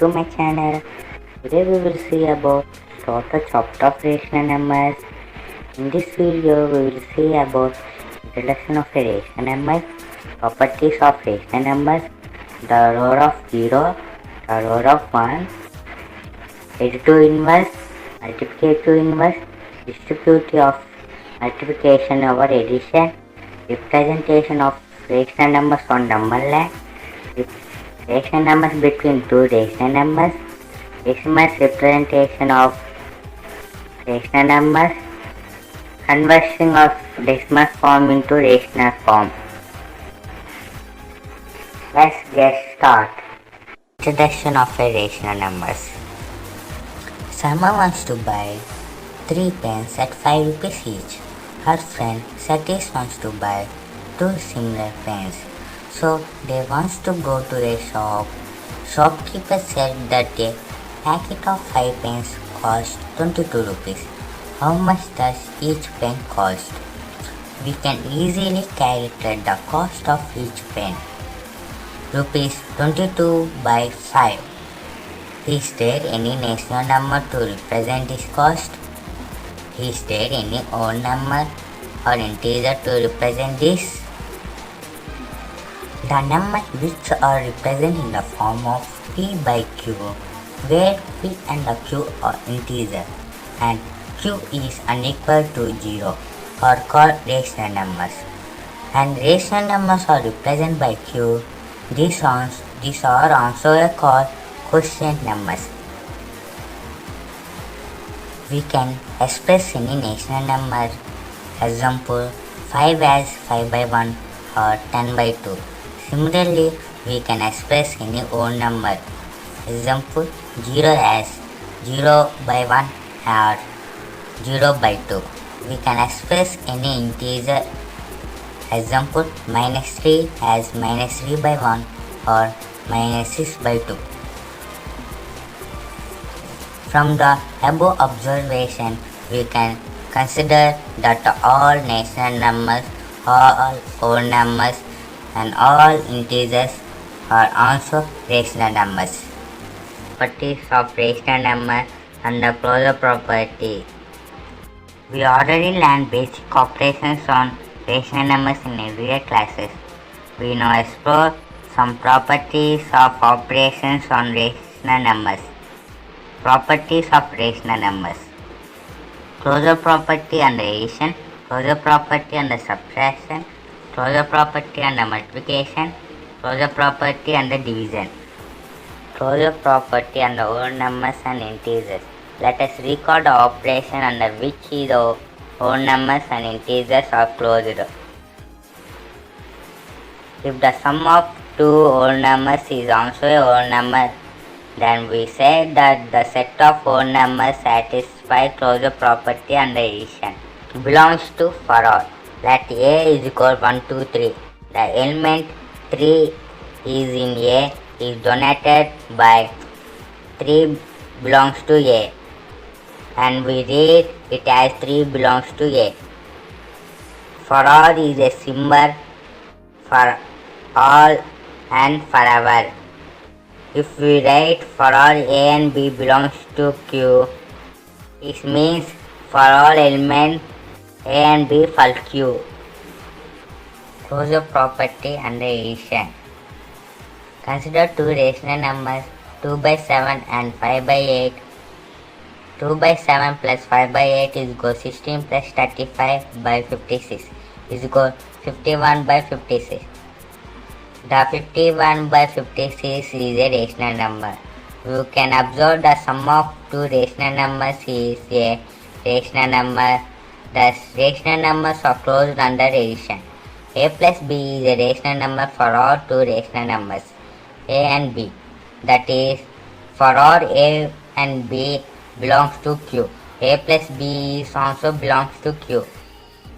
to my channel. Today we will see about total chopped off rational numbers. In this video we will see about introduction of a rational number, properties of rational numbers, the root of 0, the root of 1, additive inverse, multiplicative inverse, distributive of multiplication over addition, representation of rational numbers on number line, rational numbers between two rational numbers, decimal representation of rational numbers, conversion of decimal form into rational form. Let's get started. Introduction of a rational numbers. Someone wants to buy 3 pens at 5 rupees each. Her friend Satish wants to buy 2 similar pens. So they wants to go to a shop. Shopkeeper said that a packet of 5 pens cost 22 rupees. How much does each pen cost? We can easily calculate the cost of each pen. Rupees 22 by 5. Is there any natural number to represent this cost? Is there any whole number or integer to represent this? The numbers which are represented in the form of P by Q, where P and the Q are integer and Q is unequal to 0, are called rational numbers. And rational numbers are represented by Q. These are also called quotient numbers. We can express any natural number. Example, 5 as 5 by 1 or 10 by 2. Similarly, we can express any whole number. Example, 0 as 0 by 1 or 0 by 2. We can express any integer. Example, minus 3 as minus 3 by 1 or minus 6 by 2. From the above observation, we can consider that all natural numbers, all whole numbers, and all integers are also rational numbers. Properties of rational number and the closure property. We already learned basic operations on rational numbers in earlier classes. We now explore some properties of operations on rational numbers. Properties of rational numbers. Closure property under addition, closure property under subtraction, closure property under multiplication, closure property under division. Closure property under whole numbers and integers. Let us record the operation under which the whole numbers and integers are closed. If the sum of two whole numbers is also a whole number, then we say that the set of whole numbers satisfy closure property under addition. Belongs to for all. Let A is equal 1, 2, 3. The element 3 is in A is denoted by 3 belongs to A, and we read it as 3 belongs to A. For all is a symbol for all and forever. If we write for all A and B belongs to Q, it means for all elements A and B for Q. Closure property under addition. Consider two rational numbers 2 by 7 and 5 by 8. 2 by 7 plus 5 by 8 is equal 16 plus 35 by 56 is equal 51 by 56. The 51 by 56 is a rational number. You can observe the sum of two rational numbers is a rational number. Thus, rational numbers are closed under addition. A plus B is a rational number for all two rational numbers, A and B. That is, for all A and B belongs to Q. A plus B is also belongs to Q.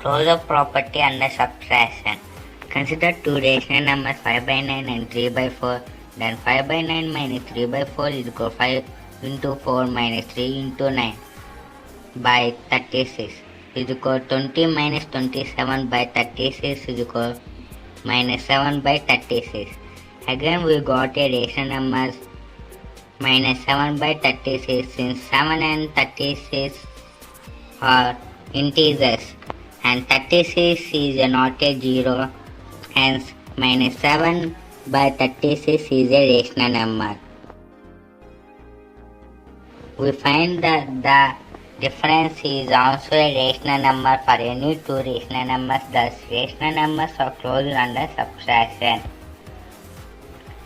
Closure property under subtraction. Consider two rational numbers 5 by 9 and 3 by 4. Then 5 by 9 minus 3 by 4 is equal 5 into 4 minus 3 into 9 by 36 is equal 20 minus 27 by 36 is equal minus 7 by 36. Again we got a rational numbers minus 7 by 36, since 7 and 36 are integers and 36 is not a zero, hence minus 7 by 36 is a rational number. We find that the difference is also a rational number for any two rational numbers, thus rational numbers are closed under subtraction.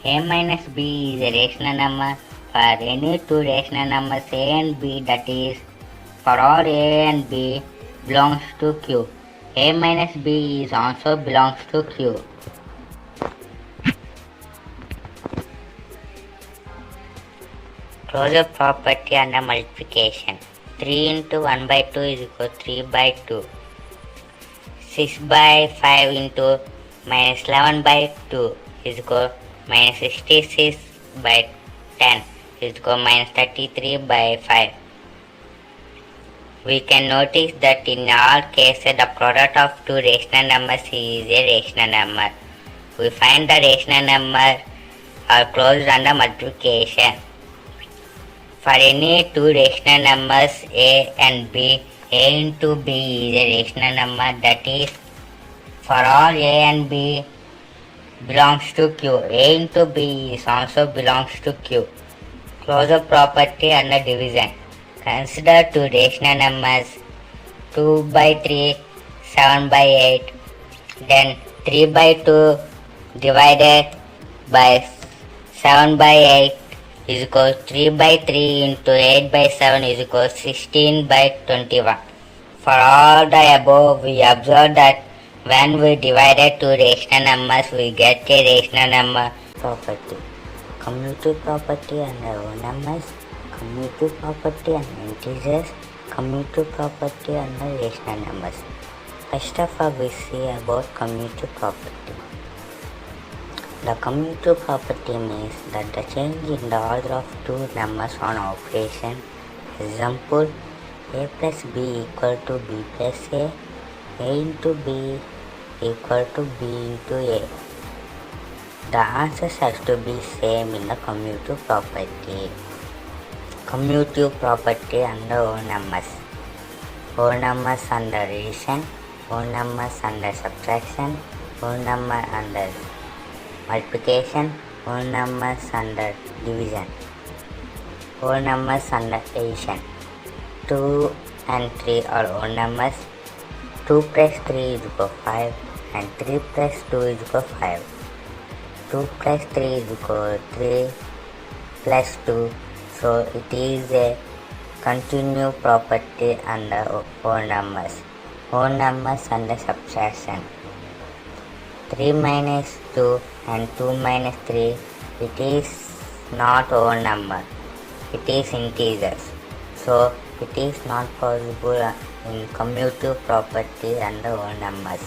A minus b is a rational number for any two rational numbers a and b, that is, for all a and b belongs to Q. A minus b is also belongs to Q. Closure property under multiplication. 3 into 1 by 2 is equal to 3 by 2. 6 by 5 into minus 11 by 2 is equal to minus 66 by 10 is equal to minus 33 by 5. We can notice that in all cases the product of two rational numbers is a rational number. We find the rational number are closed under multiplication. For any two rational numbers a and b, a into b is a rational number, that is, for all a and b belongs to Q. A into b is also belongs to Q. Closure property under division. Consider two rational numbers 2 by 3, 7 by 8. Then 3 by 2 divided by 7 by 8 is equal to 3 by 3 into 8 by 7 is equal to 16 by 21. For all the above, we observe that when we divided two rational numbers, we get a rational number. Property. Commutative property under whole numbers, commutative property under integers, commutative property under rational numbers. First of all, we see about commutative property. The commutative property means that the change in the order of two numbers on operation. Example, a plus b equal to b plus a into b equal to b into a. The answers has to be same in the commutative property. Commutative property under whole numbers. Whole numbers under addition, whole numbers under subtraction, whole number under multiplication, whole numbers under division, whole numbers under addition. 2 and 3 are whole numbers. 2 plus 3 is equal to 5 and 3 plus 2 is equal to 5. 2 plus 3 is equal to 3 plus 2. So it is a continuous property under whole numbers. Whole numbers under subtraction. 3 minus 2 and 2 minus 3, it is not whole number, it is integers. So it is not possible in commutative property under whole numbers.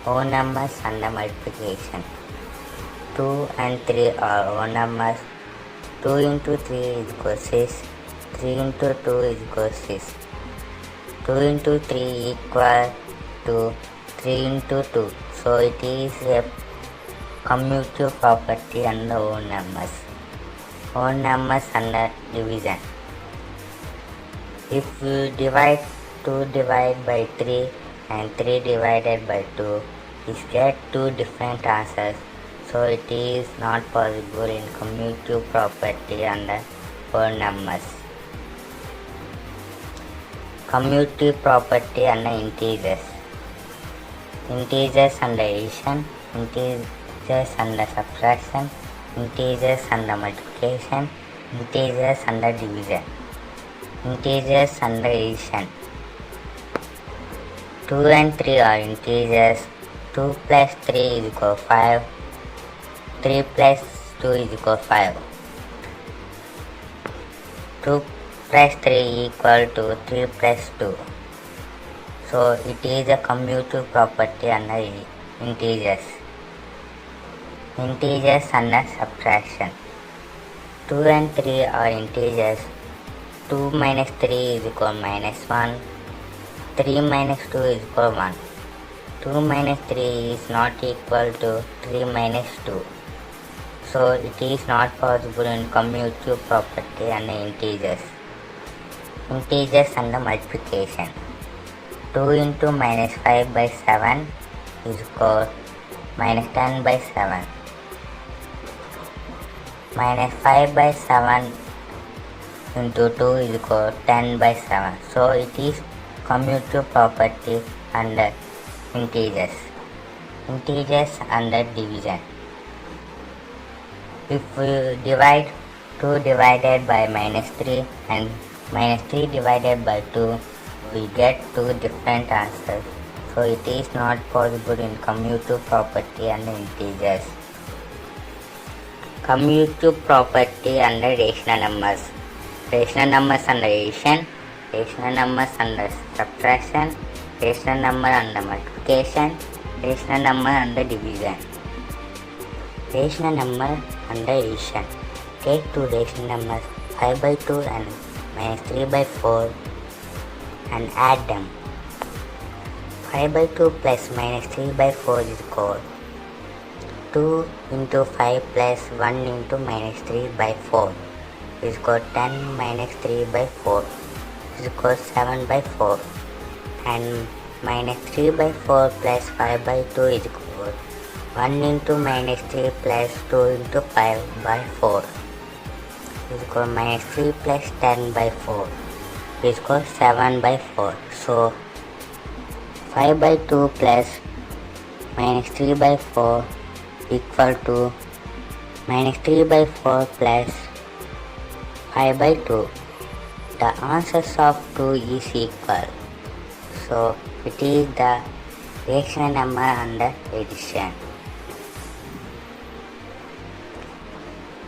Whole numbers under multiplication. 2 and 3 are whole numbers. 2 into 3 is equal to 6. 3 into 2 is equal to 6. 2 into 3 equal to 3 into 2. So it is a commutative property under whole numbers. Whole numbers under division. If we divide 2 divided by 3 and 3 divided by 2, we get two different answers. So it is not possible in commutative property under whole numbers. Commutative property under integers. Integers under addition, integers under subtraction, integers under multiplication, integers under division. Integers under addition. 2 and 3 are integers. 2 plus 3 is equal to 5. 3 plus 2 is equal to 5. 2 plus 3 equal to 3 plus 2. So it is a commutative property under integers. Integers under subtraction. 2 and 3 are integers. 2 minus 3 is equal to minus 1. 3 minus 2 is equal to 1. 2 minus 3 is not equal to 3 minus 2. So it is not possible in commutative property and integers. Integers and the multiplication. 2 into minus 5 by 7 is equal minus 10 by 7. Minus 5 by 7 into 2 is equal 10 by 7. So it is commutative property under integers. Integers under division. If we divide 2 divided by minus 3 and minus 3 divided by 2, we get two different answers. So it is not possible in commutative property and integers. Commutative property under rational numbers. Rational numbers under addition, rational numbers under subtraction, rational number under multiplication, rational number under division. Rational number under addition. Take two rational numbers 5 by 2 and minus 3 by 4 and add them. 5 by 2 plus minus 3 by 4 is equal 2 into 5 plus 1 into minus 3 by 4 is equal 10 minus 3 by 4 is equal 7 by 4, and minus 3 by 4 plus 5 by 2 is equal 1 into minus 3 plus 2 into 5 by 4 is equal minus 3 plus 10 by 4 is equal 7 by 4. So 5 by 2 plus minus 3 by 4 equal to minus 3 by 4 plus 5 by 2. The answers of 2 is equal. So it is the rational number under addition.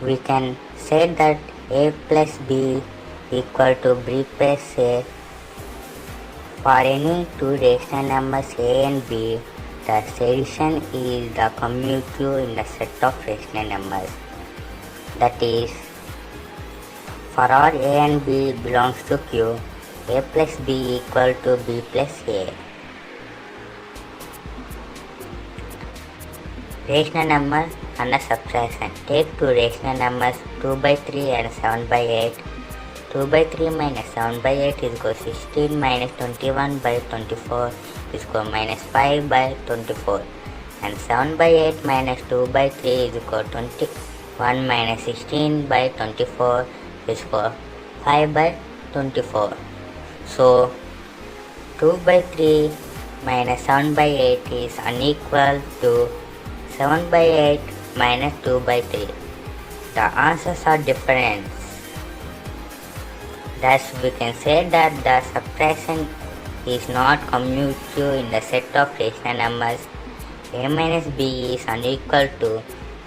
We can say that a plus b equal to b plus a. For any two rational numbers a and b, the addition is the commutative in the set of rational numbers. That is, for all a and b belongs to Q, a plus b equal to b plus a. Rational number under subtraction. Take two rational numbers 2 by 3 and 7 by 8. 2 by 3 minus 7 by 8 is equal 16 minus 21 by 24 is equal minus 5 by 24, and 7 by 8 minus 2 by 3 is equal 21 minus 16 by 24 is equal 5 by 24. So 2 by 3 minus 7 by 8 is unequal to 7 by 8 minus 2 by 3. The answers are different. Thus we can say that the subtraction is not commutative in the set of rational numbers. A minus b is unequal to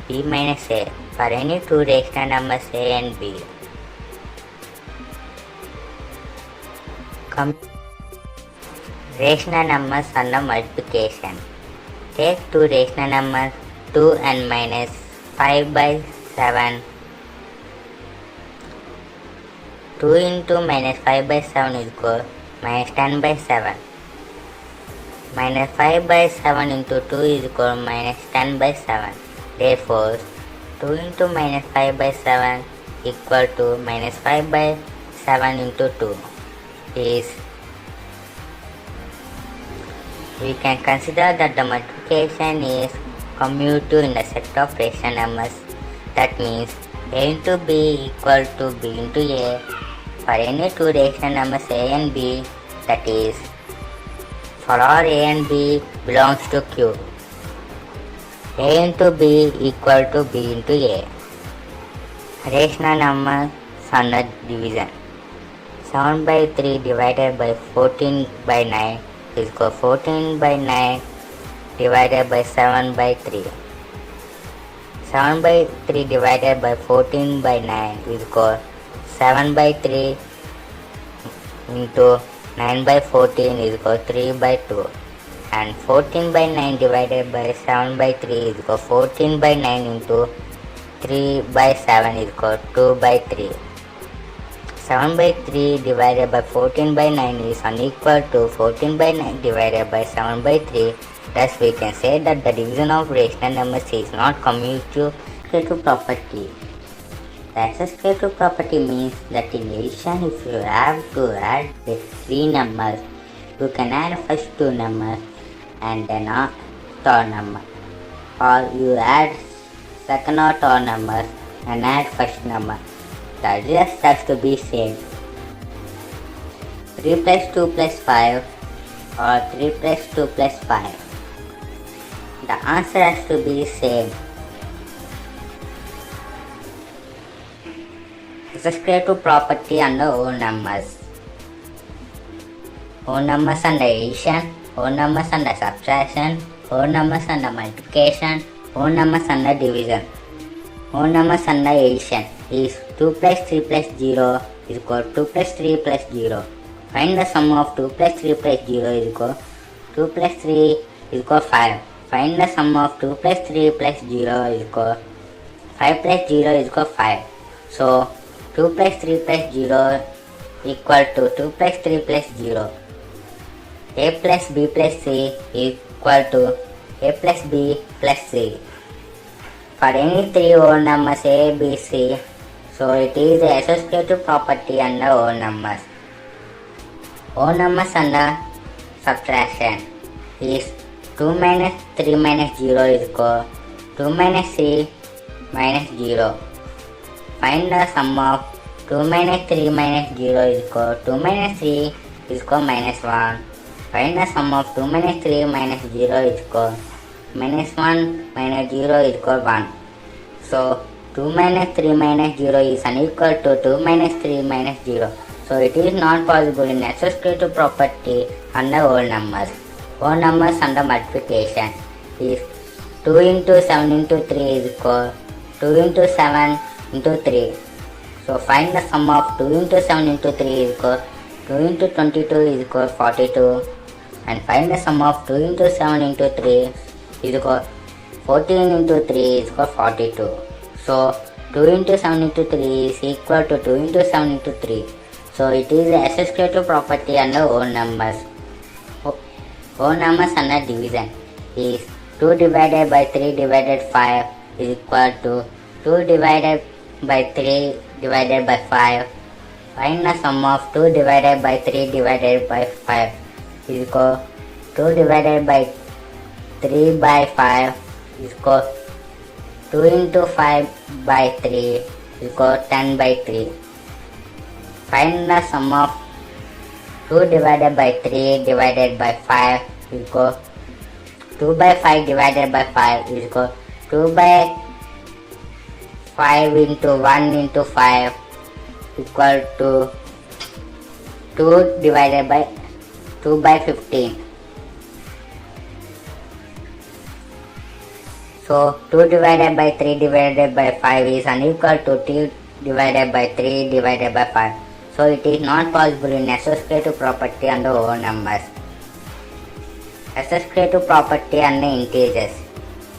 b minus a for any two rational numbers a and b. Rational numbers under multiplication. Take two rational numbers 2 and minus 5 by 7. 2 into minus 5 by 7 is equal minus 10 by 7. Minus 5 by 7 into 2 is equal minus 10 by 7. Therefore, 2 into minus 5 by 7 equal to minus 5 by 7 into 2 is, we can consider that the multiplication is commutative in the set of rational numbers. That means a into b equal to b into a for any two rational numbers a and b, that is, for all a and b belongs to Q. A into b equal to b into a. Rational numbers under division. 7 by 3 divided by 14 by 9 is equal 14 by 9 divided by 7 by 3. 7 by 3 divided by 14 by 9 is equal 7 by 3 into 9 by 14 is equal 3 by 2, and 14 by 9 divided by 7 by 3 is equal 14 by 9 into 3 by 7 is equal 2 by 3. 7 by 3 divided by 14 by 9 is unequal to 14 by 9 divided by 7 by 3. Thus we can say that the division of rational numbers is not commutative associative property. The associative property means that in addition, if you have to add the three numbers, you can add first two numbers and then a third number, or you add second or third numbers and add first number. The result has to be same. 3 plus 2 plus 5 or 3 plus 2 plus 5. The answer has to be same. Associative property under whole numbers. Whole numbers under addition, whole numbers under subtraction, whole numbers under multiplication, whole numbers under division. Whole numbers under addition is 2 plus 3 plus 0 is equal to 2 plus 3 plus 0. Find the sum of 2 plus 3 plus 0 is equal 2 plus 3 is equal 5. Find the sum of 2 plus 3 plus 0 is equal 5 plus 0 is equal 5. So 2 plus 3 plus 0 equal to 2 plus 3 plus 0. A plus B plus C equal to A plus B plus C. For any three whole numbers A, B, C, so it is the associative property under whole numbers. Whole numbers under subtraction is 2 minus 3 minus 0 is equal 2 minus 3 minus 0. Find the sum of 2 minus 3 minus 0 is equal 2 minus 3 is equal minus 1. Find the sum of 2 minus 3 minus 0 is equal minus 1 minus 0 is equal 1. So 2 minus 3 minus 0 is unequal to 2 minus 3 minus 0. So it is not possible in associative property under whole numbers. Whole numbers under multiplication is 2 into 7 into 3 is equal 2 into 7 into 3. So find the sum of 2 into 7 into 3 is equal 2 into 22 is equal 42. And find the sum of 2 into 7 into 3 is equal 14 into 3 is equal 42. So 2 into 7 into 3 is equal to 2 into 7 into 3. So it is the associative property under whole numbers. Whole numbers under division is 2 divided by 3 divided 5 is equal to 2 divided by 3 divided by 5. Find the sum of 2 divided by 3 divided by 5 is equal 2 divided by 3 by 5 is equal 2 into 5 by 3 is equal 10 by 3. Find the sum of 2 divided by 3 divided by 5 is equal 2 by 5 divided by 5 is equal 2 by 5 into 1 into 5 equal to 2 divided by 2 by 15. So 2 divided by 3 divided by 5 is unequal to 2 divided by 3 divided by 5. So it is not possible in associative property under whole numbers. Associative property under integers.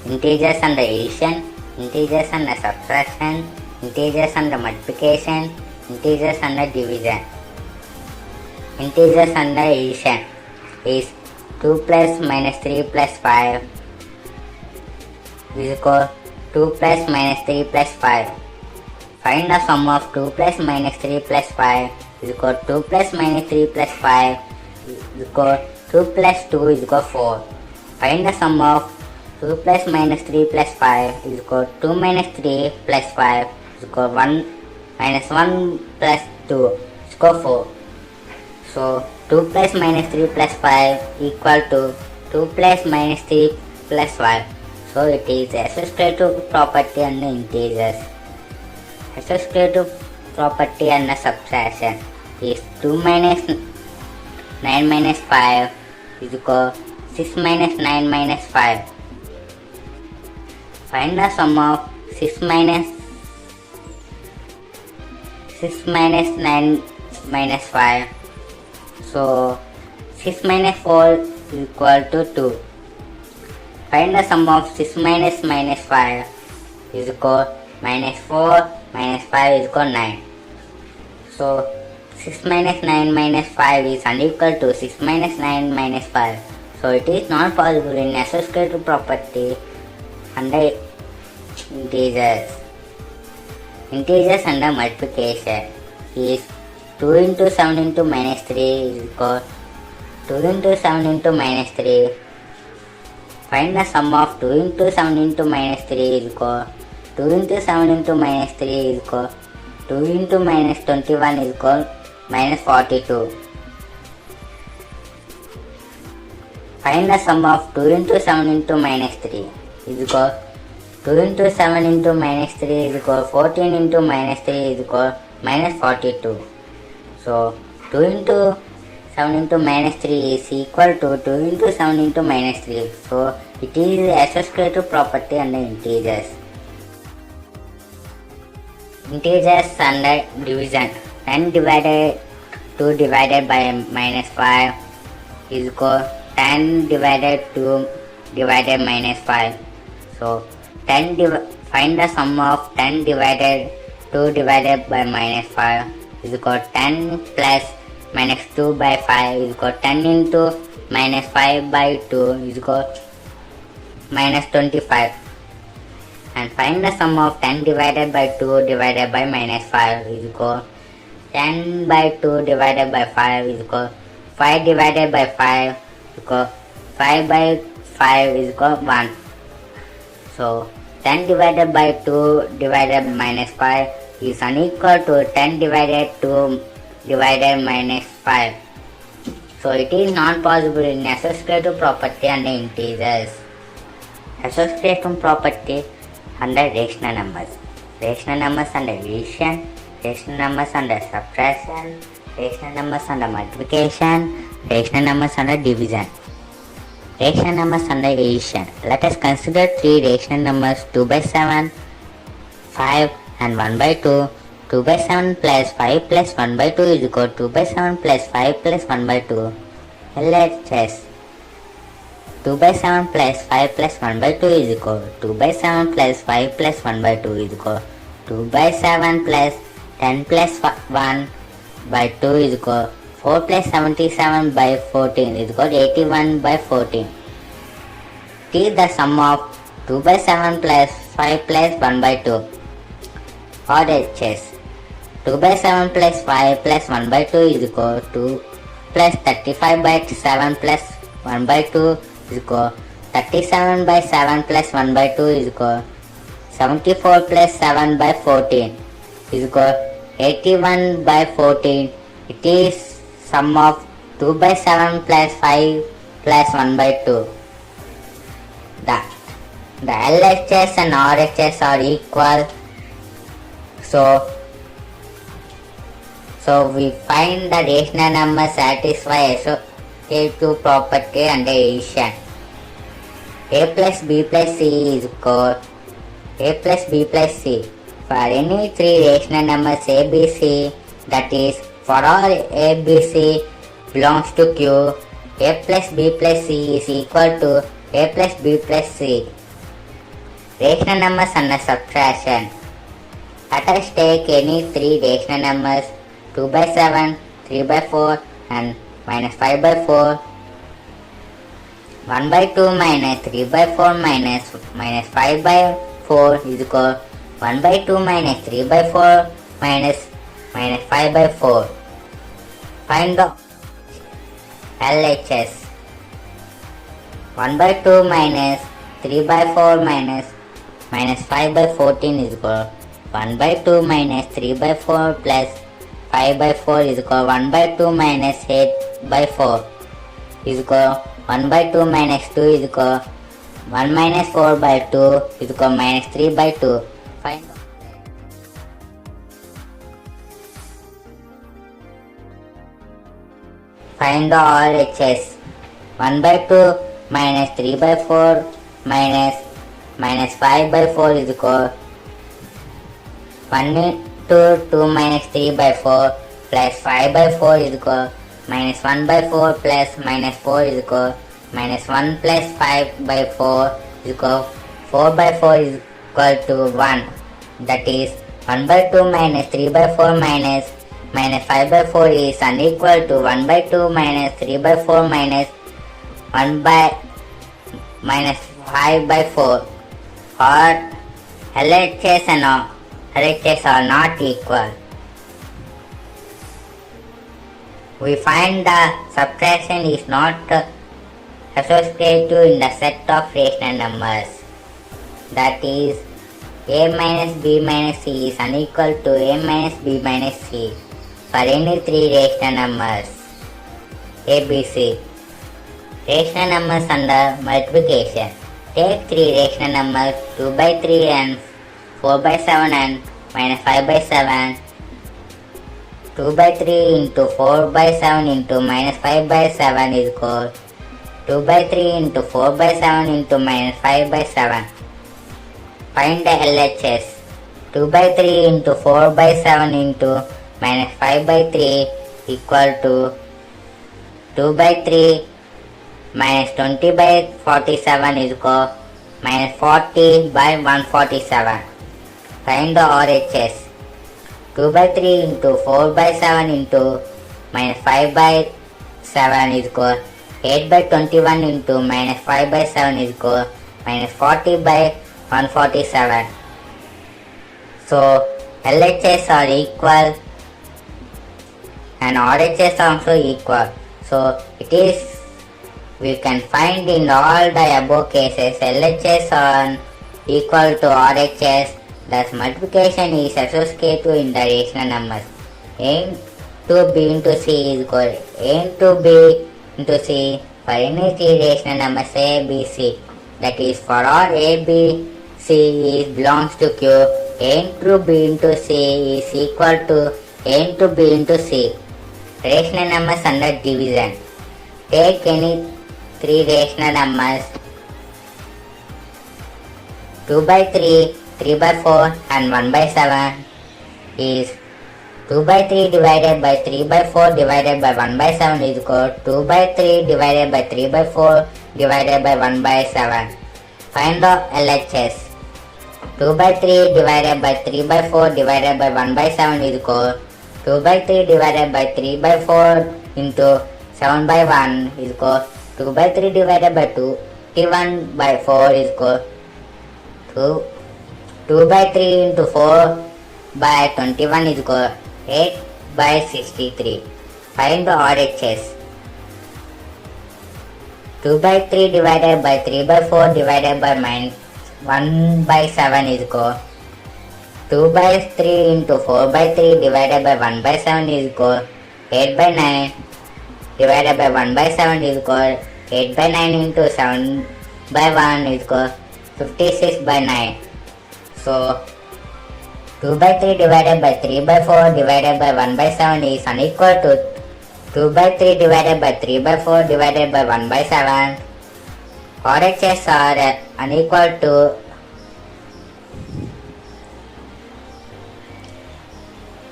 Integers under addition, integers under subtraction, integers under multiplication, integers under division. Integers under addition is 2 plus minus 3 plus 5 is equal 2 plus minus 3 plus 5. Find the sum of 2 plus minus 3 plus 5 is equal 2 plus minus 3 plus 5 is equal 2 plus 2 is equal 4. Find the sum of 2 plus minus 3 plus 5 is equal 2 minus 3 plus 5 is equal 1 minus 1 plus 2 is equal 4. So 2 plus minus 3 plus 5 equal to 2 plus minus 3 plus 5. So it is associative property under integers. Associative property under subtraction is 2 minus 9 minus 5 is equal 6 minus 9 minus 5. Find the sum of 6 minus 9 minus 5. So 6 minus 4 is equal to 2. Find the sum of 6 minus minus 5 is equal minus 4 minus 5 is equal 9. So 6 minus 9 minus 5 is unequal to 6 minus 9 minus 5. So it is not possible in associative property under integers. Integers under multiplication is 2 into 7 into minus 3 is equal 2 into 7 into minus 3. Find the sum of 2 into 7 into minus 3 is equal 2 into 7 into minus 3 is equal 2 into minus 21 is equal minus 42. Find the sum of 2 into 7 into minus 3 is equal 2 into 7 into minus 3 is equal 14 into minus 3 is equal minus 42. So 2 into 7 into minus 3 is equal to 2 into 7 into minus 3. So it is associative property under integers. Integers under division. 10 divided 2 divided by minus 5 is equal 10 divided 2 divided minus 5. So find the sum of 10 divided 2 divided by minus 5 is equal 10 plus minus 2 by 5 is equal 10 into minus 5 by 2 is equal minus 25. And find the sum of 10 divided by 2 divided by minus 5 is equal 10 by 2 divided by 5 is equal 5 divided by 5 is equal 5 by 5 is equal 1. So 10 divided by 2 divided by minus 5 is unequal to 10 divided 2 divided minus 5. So it is not possible in associative property under integers. Associative property under rational numbers. Rational numbers under addition, rational numbers under subtraction, rational numbers under multiplication, rational numbers under division. Rational numbers under addition. Let us consider 3 rational numbers 2 by 7, 5 and 1 by 2. 2 by 7 plus 5 plus 1 by 2 is equal to 2 by 7 plus 5 plus 1 by 2. LHS 2 by 7 plus 5 plus 1 by 2 is equal 2 by 7 plus 5 plus 1 by 2 is equal 2 by 7 plus 10 plus 1 by 2 is equal 4 plus 77 by 14 is equal 81 by 14. T the sum of 2 by 7 plus 5 plus 1 by 2. RHS 2 by 7 plus 5 plus 1 by 2 is equal to 2 plus 35 by 7 plus 1 by 2 is equal 37 by 7 plus 1 by 2 is equal 74 plus 7 by 14 is equal 81 by 14. It is sum of 2 by 7 plus 5 plus 1 by 2. The LHS and RHS are equal. So we find the rational number satisfy associative property under addition. A plus B plus C is equal A plus B plus C. For any 3 rational numbers A, B, C, that is for all A, B, C belongs to Q, A plus B plus C is equal to A plus B plus C. Rational numbers under subtraction. Let us take any 3 rational numbers 2 by 7, 3 by 4 and minus 5 by 4. 1 by 2 minus 3 by 4 minus 5 by 4 is equal 1 by 2 minus 3 by 4 minus 5 by 4. Find the LHS. 1 by 2 minus 3 by 4 minus 5 by 14 is equal 1 by 2 minus 3 by 4 plus 5 by 4 is equal 1 by 2 minus 8 by 4 is equal 1 by 2 minus 2 is equal 1 minus 4 by 2 is equal minus 3 by 2. Find the RHS. 1 by 2 minus 3 by 4 minus 5 by 4 is equal 1 into 2 minus 3 by 4 plus 5 by 4 is equal minus 1 by 4 plus minus 4 is equal minus 1 plus 5 by 4 is equal 4 by 4 is equal to 1. That is 1 by 2 minus 3 by 4 minus 5 by 4 is unequal to 1 by 2 minus 3 by 4 minus 1 by minus 5 by 4, or LHS and RHS are not equal. We find the subtraction is not associative in the set of rational numbers. That is, a minus b minus c is unequal to a minus b minus c for any three rational numbers a, b, c. Rational numbers under multiplication. Take three rational numbers 2 by 3 and 4 by 7 and minus 5 by 7. 2 by 3 into 4 by 7 into minus 5 by 7 is equal 2 by 3 into 4 by 7 into minus 5 by 7. Find the LHS. 2 by 3 into 4 by 7 into minus 5 by 3 equal to 2 by 3 minus 20 by 47 is equal minus 40 by 147. Find the RHS. 2 by 3 into 4 by 7 into minus 5 by 7 is equal 8 by 21 into minus 5 by 7 is equal minus 40 by 147. So LHS are equal and RHS also equal. So it is, we can find in all the above cases LHS are equal to RHS. Thus multiplication is associative in the rational numbers. A into b into c is equal A into b into c for any three rational numbers a, b, c. That is, for all a, b, c belongs to Q, a into b into c is equal to a into b into c. Rational numbers under division. Take any three rational numbers 2 by 3, 3 by 4 and 1 by 7 is 2 by 3 divided by 3 by 4 divided by 1 by 7 is equal 2 by 3 divided by 3 by 4 divided by 1 by 7. Find the LHS. 2 by 3 divided by 3 by 4 divided by 1 by 7 is equal 2 by 3 divided by 3 by 4 into 7 by 1 is equal 2 by 3 divided by 2, 21 by 4 is equal 2 by 3 into 4 by 21 is equal 8 by 63. Find the RHS. 2 by 3 divided by 3 by 4 divided by minus 1 by 7 is equal 2 by 3 into 4 by 3 divided by 1 by 7 is equal 8 by 9 divided by 1 by 7 is equal 8 by 9 into 7 by 1 is equal 56 by 9. So 2 by 3 divided by 3 by 4 divided by 1 by 7 is unequal to 2 by 3 divided by 3 by 4 divided by 1 by 7. RHS are unequal to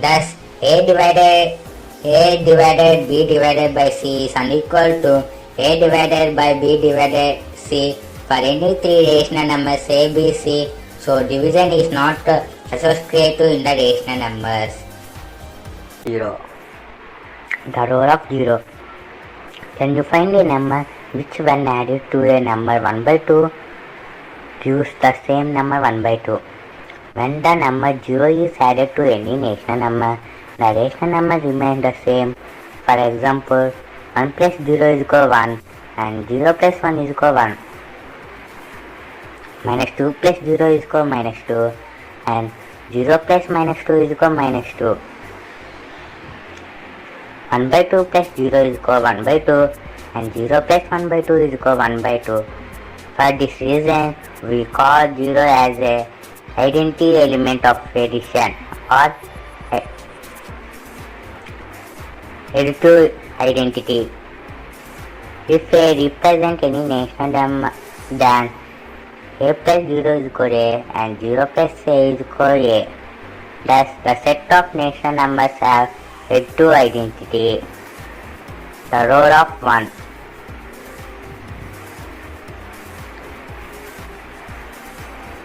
thus A divided B divided by C is unequal to A divided by B divided C for any three rational numbers A, B, C. So division is not associative in the rational numbers. 0. The role of 0. Can you find a number which when added to a number 1 by 2 gives the same number 1 by 2? When the number 0 is added to any rational number, the rational number remains the same. For example, 1 plus 0 is equal 1 and 0 plus 1 is equal 1. Minus 2 plus 0 is equal minus 2 and 0 plus minus 2 is equal minus 2. 1 by 2 plus 0 is equal 1 by 2 and 0 plus 1 by 2 is equal 1 by 2. For this reason, we call 0 as a identity element of addition or additive identity. If A represents any rational number, then A plus 0 is equal A and 0 plus A is equal A. Thus, the set of rational numbers have additive identity. The role of 1.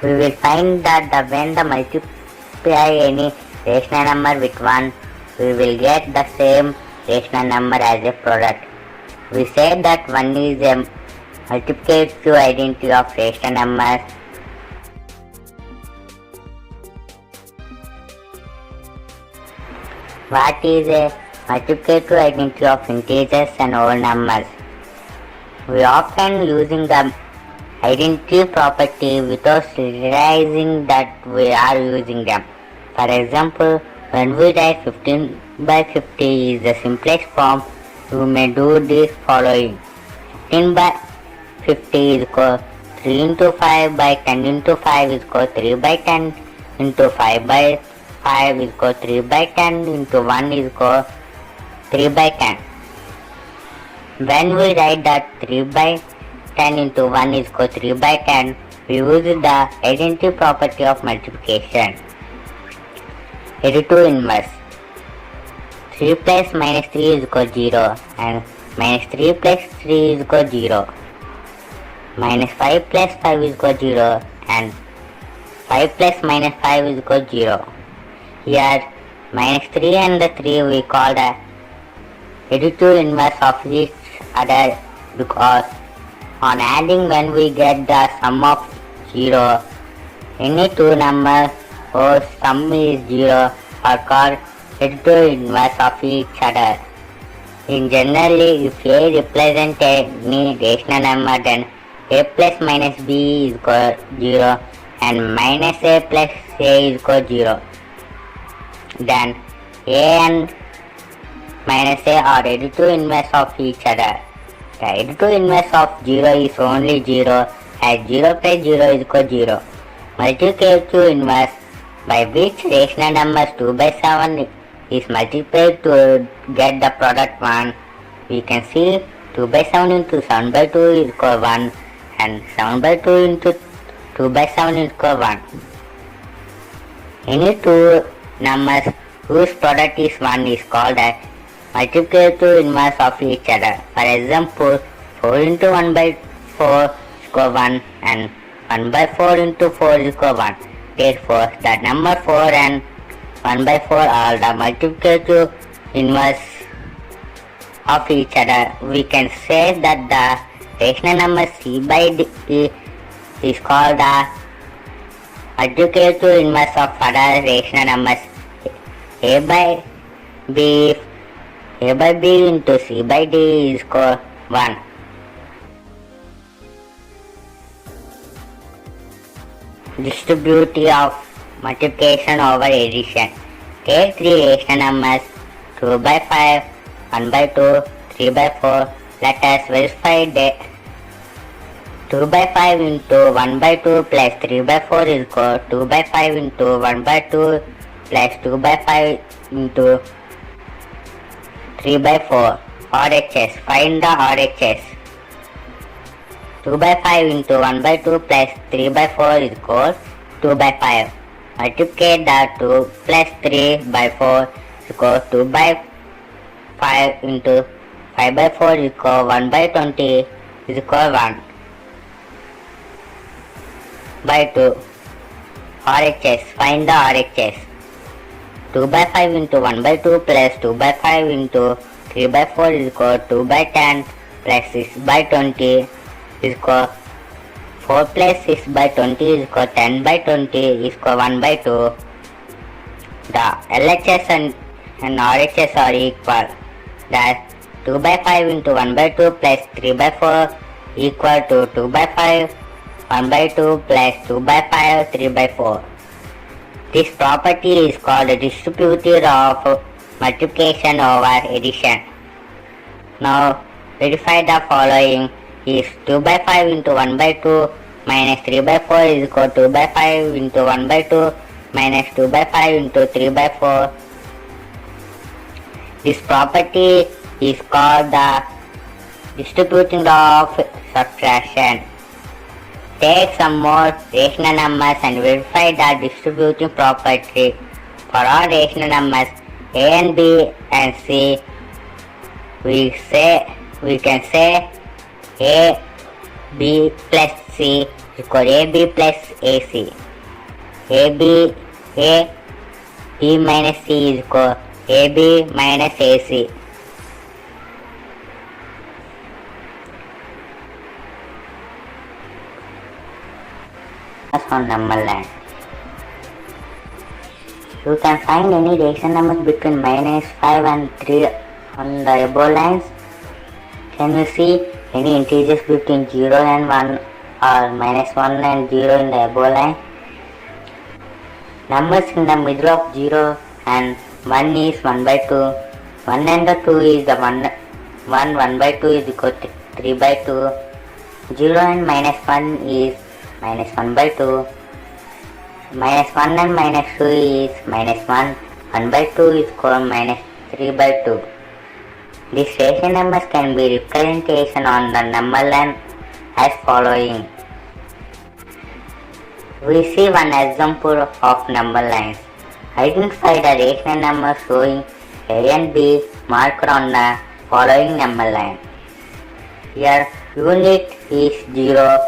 We will find that when the multiply any rational number with 1, we will get the same rational number as a product. We say that 1 is a multiplicative identity of rational numbers. What is a multiplicative identity of integers and whole numbers? We often using the identity property without realizing that we are using them. For example, when we write 15 by 50 is the simplest form, you may do this following. 15 by 50 is equal 3 into 5 by 10 into 5 is equal 3 by 10 into 5 by 5 is equal 3 by 10 into 1 is equal 3 by 10. When we write that 3 by 10 into 1 is equal 3 by 10, we use the identity property of multiplication. Additive inverse. 3 plus minus 3 is equal 0 and minus 3 plus 3 is equal 0. Minus 5 plus 5 is equal 0 and 5 plus minus 5 is equal 0. Here minus 3 and the 3 we call the additive inverse of each other because on adding when we get the sum of 0, any two numbers whose sum is 0 are called additive inverse of each other. In generally, if A represents any rational number, then A plus minus B is equal 0 and minus A plus A is equal 0. Then A and minus A are additive inverse of each other. The additive inverse of 0 is only 0 as 0 plus 0 is equal to 0. Multiplicative inverse by which rational numbers 2 by 7 is multiplied to get the product 1. We can see 2 by 7 into 7 by 2 is equal to 1 and 7 by 2 into 2 by 7 is equal to 1. Any two numbers whose product is 1 is called a multiplicative inverse of each other. For example, 4 into 1 by 4 is equal to 1 and 1 by 4 into 4 is equal to 1. Therefore, the number 4 and 1 by 4 are the multiplicative inverse of each other. We can say that the rational number c by d is called the multiplicative inverse of other rational numbers. A by b into c by d is equal to 1. Distributive of multiplication over addition. Take three rational numbers 2 by 5, 1 by 2, 3 by 4. Let us verify that 2 by 5 into 1 by 2 plus 3 by 4 is equal to 2 by 5 into 1 by 2 plus 2 by 5 into 3 by 4. RHS. Find the RHS. 2 by 5 into 1 by 2 plus 3 by 4 is equal to 2 by 5. Multiply the 2 plus 3 by 4 is equal to 2 by 5 into 5 by 4 is equal to 1 by 20 is equal to 1 by 2. RHS. Find the RHS. 2 by 5 into 1 by 2 plus 2 by 5 into 3 by 4 is equal to 2 by 10 plus 6 by 20 is equal 4 plus 6 by 20 is equal 10 by 20 is equal 1 by 2. The LHS and RHS are equal. Thus 2 by 5 into 1 by 2 plus 3 by 4 equal to 2 by 5, 1 by 2 plus 2 by 5, 3 by 4. This property is called the distributive of multiplication over addition. Now verify the following. Is 2 by 5 into 1 by 2 minus 3 by 4 is equal to 2 by 5 into 1 by 2 minus 2 by 5 into 3 by 4. This property is called the distributing law of subtraction. Take some more rational numbers and verify the distributing property. For all rational numbers a and b and c, we can say a b plus c equal a b plus ac. A b minus c is equal a b minus ac. On number line. You can find any rational numbers between minus 5 and 3 on the above lines. Can you see any integers between 0 and 1 or minus 1 and 0 in the above line? Numbers in the middle of 0 and 1 is 1 by 2. 1 and the 2 is the 1 by 2 is equal to 3 by 2. 0 and minus 1 is minus 1 by 2. Minus 1 and minus 2 is minus 1. 1 by 2 is equal to minus 3 by 2. These rational numbers can be representation on the number line as following. We see one example of number lines. Identify the rational numbers showing A and B marked on the following number line. Here unit is 0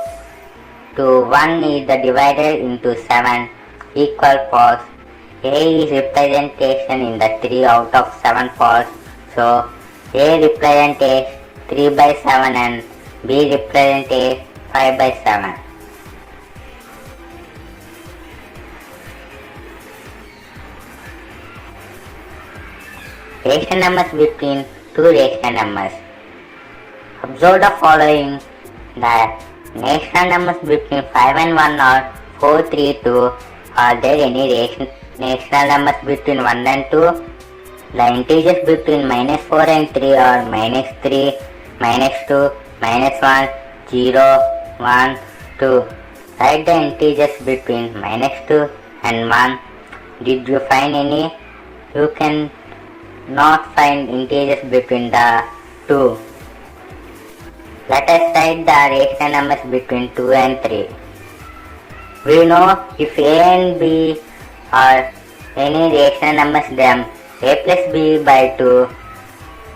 to 1 is the divided into 7 equal parts. A is representation in the 3 out of 7 parts. So A represents 3 by 7 and B represents 5 by 7. Rational numbers between two rational numbers. Observe the following. The rational numbers between 5 and 1 are 4, 3, 2. Are there any rational numbers between 1 and 2? The integers between minus 4 and 3 are minus 3, minus 2, minus 1, 0, 1, 2. Write the integers between minus 2 and 1. Did you find any? You can not find integers between the two. Let us write the rational numbers between 2 and 3. We know if A and B are any rational numbers, then A plus B by 2,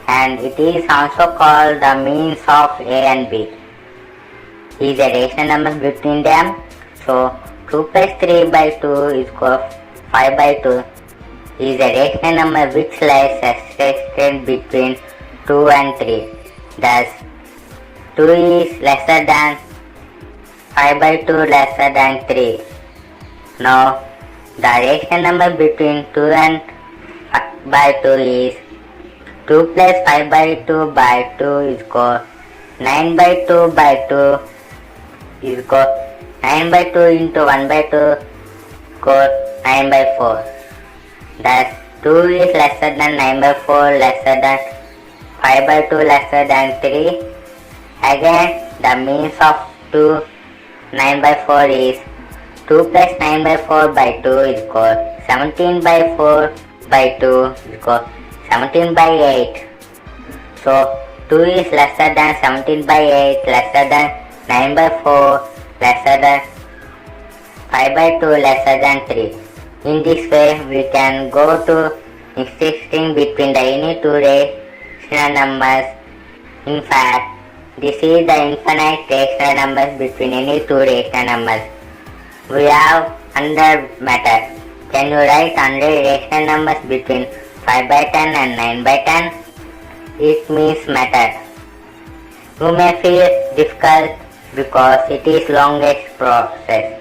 and it is also called the means of A and B is a rational number between them. So 2 plus 3 by 2 is equal to 5 by 2 is a rational number which lies existed between 2 and 3. Thus 2 is lesser than 5 by 2 lesser than 3. Now the rational number between 2 and 5 by 2 is 2 plus 5 by 2 by 2 is equal 9 by 2 by 2 is equal 9 by 2 into 1 by 2 equal 9 by 4. Thus 2 is lesser than 9 by 4 lesser than 5 by 2 lesser than 3. Again the means of 2 9 by 4 is 2 plus 9 by 4 by 2 is equal 17 by 4 by 2 is equal 17 by 8. So 2 is lesser than 17 by 8 lesser than 9 by 4 lesser than 5 by 2 lesser than 3. In this way we can go to existing between the any two rational numbers. In fact, this is the infinite rational numbers between any two rational numbers. We have 100 method. Can you write 100 rational numbers between 5 by 10 and 9 by 10? It means method. You may feel difficult because it is longest process.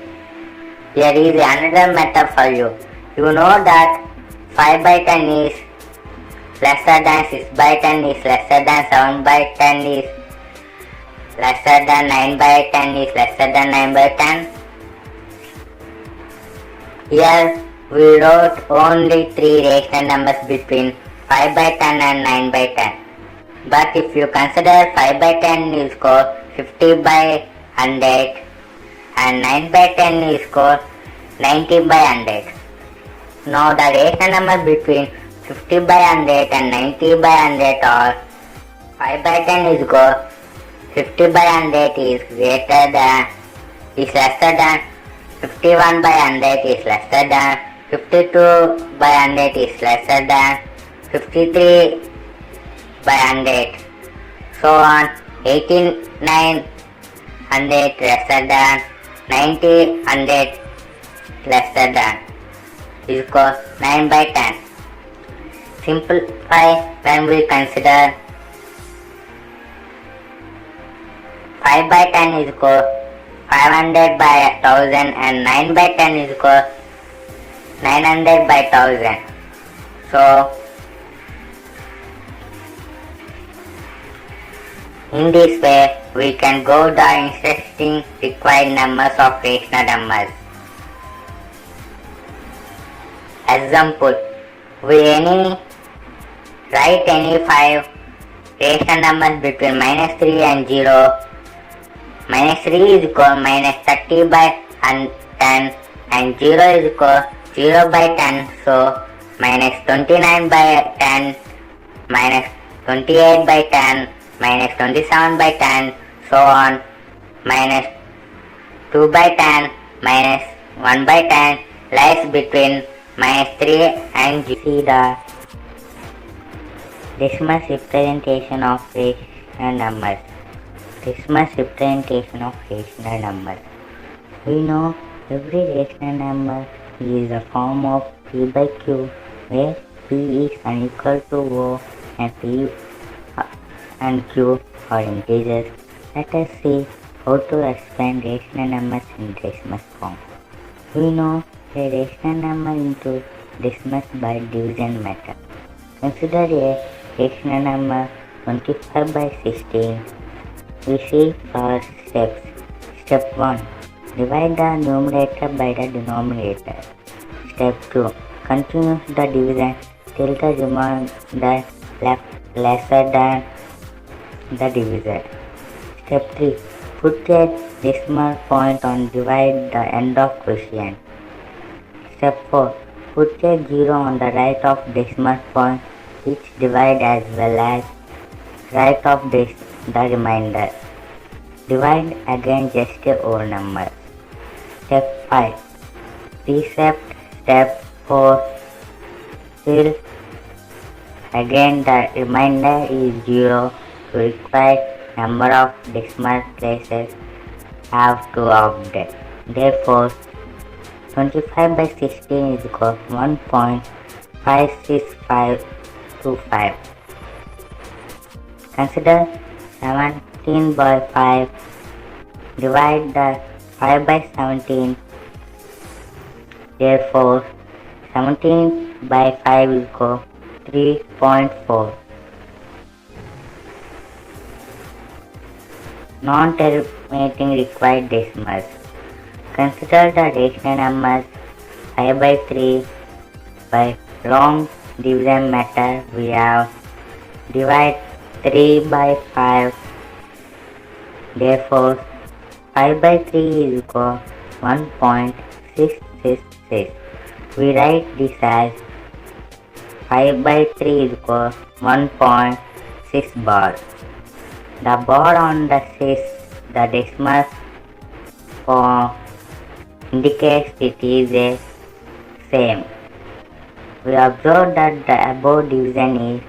Here is another method for you. You know that 5 by 10 is lesser than 6 by 10 is lesser than 7 by 10 is lesser than 9 by 10 is lesser than 9 by 10. Here we wrote only 3 rational numbers between 5 by 10 and 9 by 10. But if you consider 5 by 10 is equal 50 by 100 and 9 by 10 is equal 90 by 100. Now the rational number between 50 by 100 and 90 by 100 are 5 by 10 is equal 50 by 100 is greater than is lesser than 51 by 100 is lesser than 52 by 100 is lesser than 53 by 100. So on 89 100 lesser than 90 100 lesser than is equal 9 by 10. Simplify when we consider 5 by 10 is equal 500 by 1000 and 9 by 10 is equal 900 by 1000. So in this way we can go the interesting required numbers of rational numbers. Example, we write any 5 rational numbers between minus 3 and 0. Minus 3 is equal minus 30 by 10 and 0 is equal 0 by 10. So minus 29 by 10, minus 28 by 10, minus 27 by 10, so on, minus 2 by 10, minus 1 by 10 lies between minus 3 and 0. See the decimal representation of rational numbers. Decimal representation of rational numbers. We know every rational number is a form of P by Q, where P is unequal to O and P and Q are integers. Let us see how to explain rational numbers in decimal form. We know a rational number into decimals by division method. Consider a rational number 25 by 16. We see our steps. Step 1. Divide the numerator by the denominator. Step 2. Continue the division till the remainder left lesser than the divisor. Step 3. Put a decimal point on divide the end of quotient. Step 4. Put a 0 on the right of decimal point which divide as well as right of the remainder. Divide again just a whole number. Step 5. Reset step 4 till again the remainder is 0 to require number of decimal places have to update. Therefore, 25 by 16 is equal to 1.56525. Consider 17 by 5. Divide the 5 by 17. Therefore, 17 by 5 is equal to 3.4. Non-terminating required decimals. Consider the rational numbers 5 by 3. By long division method we have divide 3 by 5. Therefore, 5 by 3 is equal to 1.666. We write this as 5 by 3 is equal to 1.6 bar. The bar on the decimal form indicates it is a same. We observe that the above division is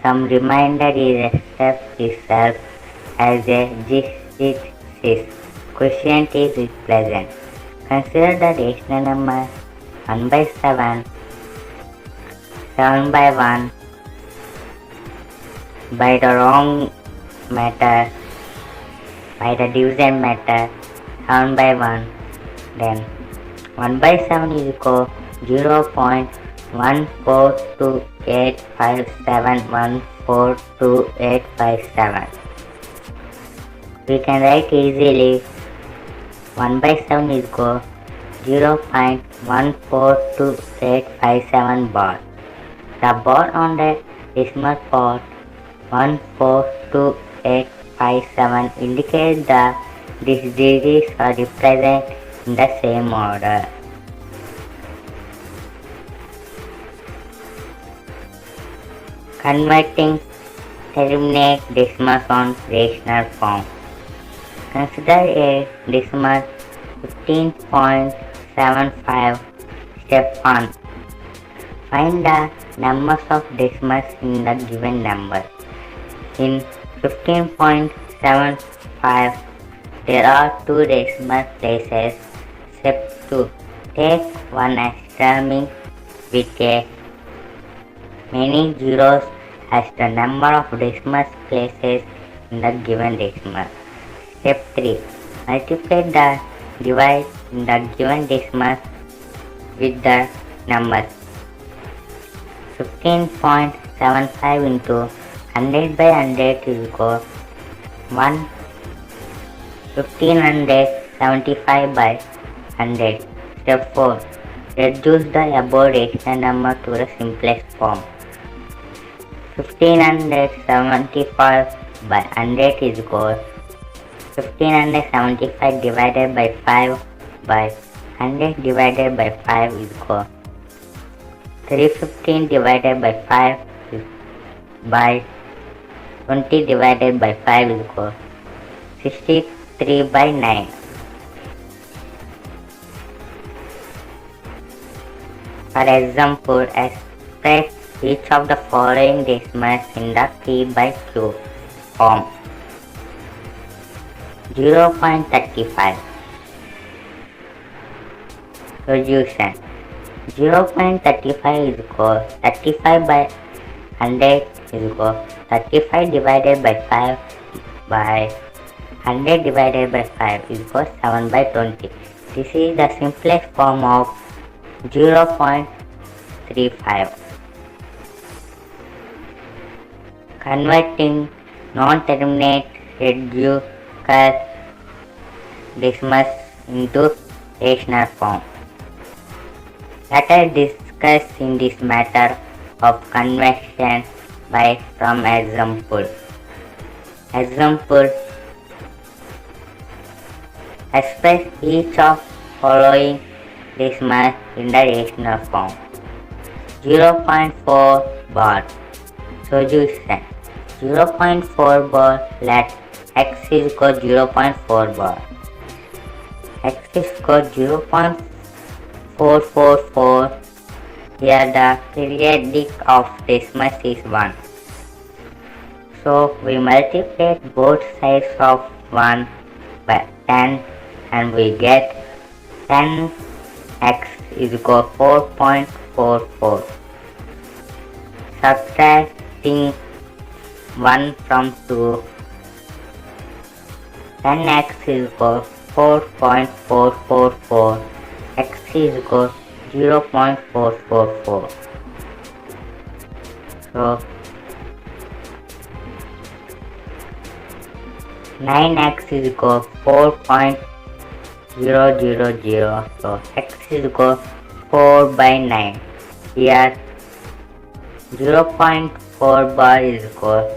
some remainder is expressed itself as a digit 6. Quotient is present. Consider the rational number 1 by 7, 7 by 1 by the wrong method, by the division method 7 by 1, then 1 by 7 is equal to 0.142857142857. We can write easily 1 by 7 is equal to 0.142857 bar. The bar on the decimal part 142.857 indicates that these digits are represented in the same order. Converting terminate decimals on rational form. Consider a decimal 15.75. Step 1. Find the numbers of decimals in the given number. In 15.75, there are 2 decimal places. Step 2. Take one extreme with a many zeros as the number of decimal places in the given decimal. Step 3. Multiply the divide in the given decimal with the numbers. 15.75 into 100 by 100 is equal 1. 1575 by 100. Step 4. Reduce the above rational number to the simplest form. 1575 by 100 is equal 1575 divided by 5 by 100 divided by 5 is equal 315 divided by 5 by 20 divided by 5 is equal 63 by 9. For example, express each of the following decimals in the P by Q form. 0.35. Solution. 0.35 is equal 35 by 100 is equal 35 divided by 5 by 100 divided by 5 is equal 7 by 20. This is the simplest form of 0.35. Converting non-terminate reducible decimals into rational form. Let us discuss in this matter of conversion by some example. Example: express each of following decimals in the rational form. 0.4 bar. Solution. 0.4 bar. Let x is equal 0.4 bar. X is equal 0.444. Here the periodic of decimals is 1. So we multiply both sides of 1 by 10 and we get 10x is equal 4.44. Subtracting 1 from 2, 10x is equal 4.444. X is equal 0.444. So 9x is equal 4.000. So x is equal 4 by 9. Here 0.4 bar is equal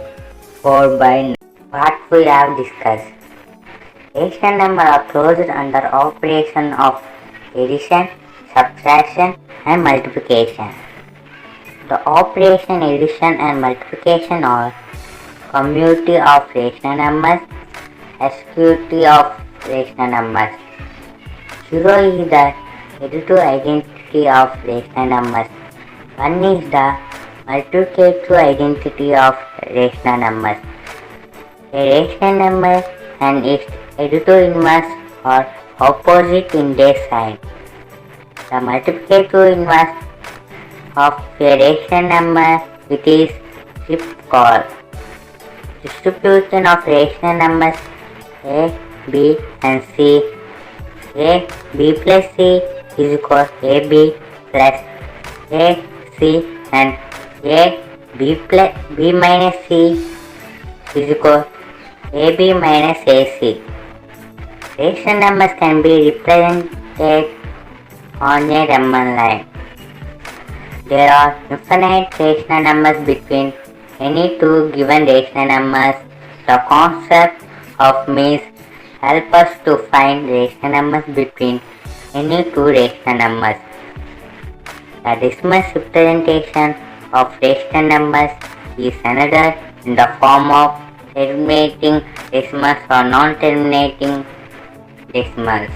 4 by 9. What we have discussed. Rational numbers are closed under operation of addition, subtraction and multiplication. The operation addition and multiplication are commutative of rational numbers, exclusive of rational numbers. 0 is the additive identity of rational numbers. 1 is the multiplicative identity of rational numbers. A rational number and its additive inverse are opposite in their sign. The multiplicative inverse of a rational number, it is called distribution of rational numbers a, b and c. A, b plus c is equal a, b plus a, c and a, b minus c is equal a, b minus a, c. Rational numbers can be represented on a Riemann line. There are infinite rational numbers between any two given rational numbers. The concept of means help us to find rational numbers between any two rational numbers. The decimal representation of rational numbers is another in the form of terminating decimals or non-terminating decimals.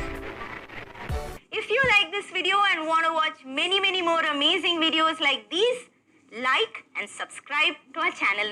If you like this video and want to watch many more amazing videos like these, like and subscribe to our channel.